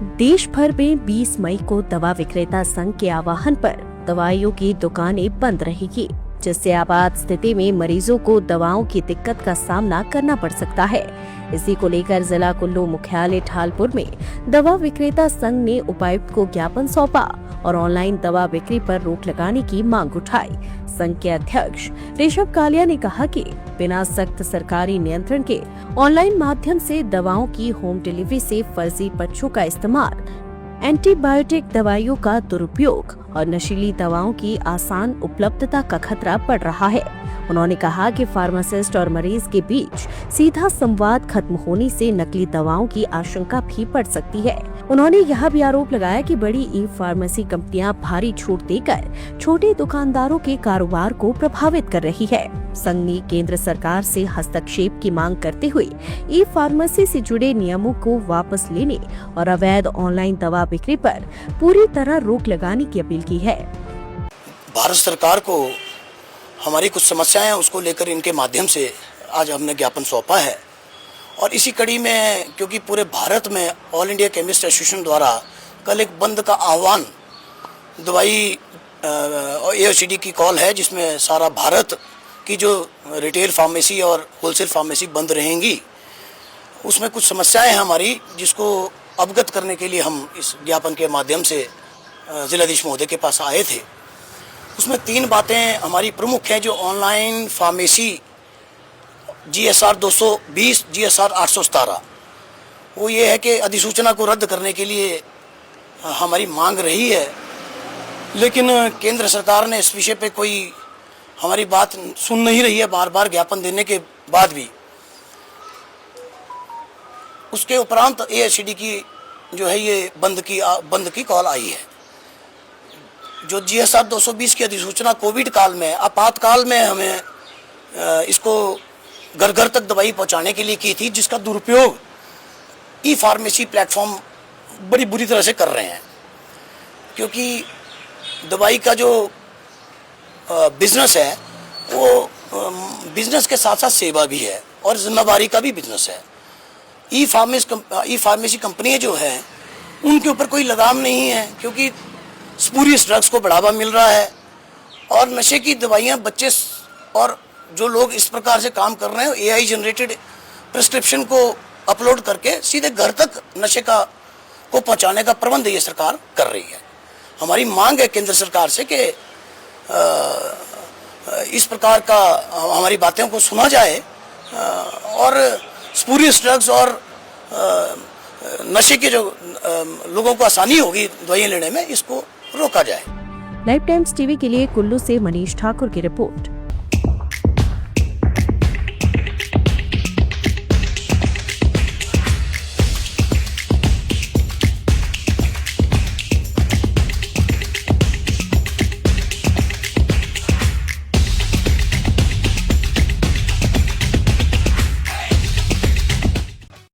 देश भर में 20 मई को दवा विक्रेता संघ के आह्वान पर दवाइयों की दुकानें बंद रहेगी, जिससे आपात स्थिति में मरीजों को दवाओं की दिक्कत का सामना करना पड़ सकता है। इसी को लेकर जिला कुल्लू मुख्यालय ढालपुर में दवा विक्रेता संघ ने उपायुक्त को ज्ञापन सौंपा और ऑनलाइन दवा बिक्री पर रोक लगाने की मांग उठाई। संघ के अध्यक्ष ऋषभ कालिया ने कहा कि बिना सख्त सरकारी नियंत्रण के ऑनलाइन माध्यम से दवाओं की होम डिलीवरी से फर्जी पर्चों का इस्तेमाल, एंटीबायोटिक दवाइयों का दुरुपयोग और नशीली दवाओं की आसान उपलब्धता का खतरा बढ़ रहा है। उन्होंने कहा कि फार्मासिस्ट और मरीज के बीच सीधा संवाद खत्म होने से नकली दवाओं की आशंका भी बढ़ सकती है। उन्होंने यह भी आरोप लगाया कि बड़ी ई फार्मेसी कंपनियां भारी छूट देकर छोटे दुकानदारों के कारोबार को प्रभावित कर रही है। संघ ने केंद्र सरकार से हस्तक्षेप की मांग करते हुए ई फार्मेसी से जुड़े नियमों को वापस लेने और अवैध ऑनलाइन दवा बिक्री पर पूरी तरह रोक लगाने की अपील की है। भारत सरकार को हमारी कुछ समस्याएं हैं, उसको लेकर इनके माध्यम से आज हमने ज्ञापन सौंपा है। और इसी कड़ी में क्योंकि पूरे भारत में ऑल इंडिया केमिस्ट एसोसिएशन द्वारा कल एक बंद का आह्वान दवाई AOCD की कॉल है, जिसमें सारा भारत की जो रिटेल फार्मेसी और होलसेल फार्मेसी बंद रहेंगी, उसमें कुछ समस्याएं हैं हमारी, जिसको अवगत करने के लिए हम इस ज्ञापन के माध्यम से जिलाधीश महोदय के पास आए थे। उसमें 3 बातें हमारी प्रमुख हैं जो ऑनलाइन फार्मेसी GSR 220, GSR 817, वो ये है कि अधिसूचना को रद्द करने के लिए हमारी मांग रही है, लेकिन केंद्र सरकार ने इस विषय पे कोई हमारी बात सुन नहीं रही है। बार बार ज्ञापन देने के बाद भी उसके उपरांत AOCD की जो है ये बंद की कॉल आई है। जो GSR 220 की अधिसूचना कोविड काल में, आपातकाल में हमें इसको घर घर तक दवाई पहुंचाने के लिए की थी, जिसका दुरुपयोग ई फार्मेसी प्लेटफॉर्म बड़ी बुरी तरह से कर रहे हैं। क्योंकि दवाई का जो बिजनेस है वो बिजनेस के साथ साथ सेवा भी है और जिम्मेदारी का भी बिजनेस है। ई फार्मेसी कंपनियां जो हैं उनके ऊपर कोई लगाम नहीं है, क्योंकि स्पूरियस ड्रग्स को बढ़ावा मिल रहा है और नशे की दवाइयां बच्चे और जो लोग इस प्रकार से काम कर रहे हैं AI जनरेटेड प्रिस्क्रिप्शन को अपलोड करके सीधे घर तक नशे को पहुंचाने का प्रबंध ये सरकार कर रही है। हमारी मांग है केंद्र सरकार से कि इस प्रकार का हमारी बातों को सुना जाए और स्पूरियस ड्रग्स और नशे के जो लोगों को आसानी होगी दवाइयां लेने में, इसको रोका जाए। लाइफ टाइम्स टीवी के लिए कुल्लू से मनीष ठाकुर की रिपोर्ट।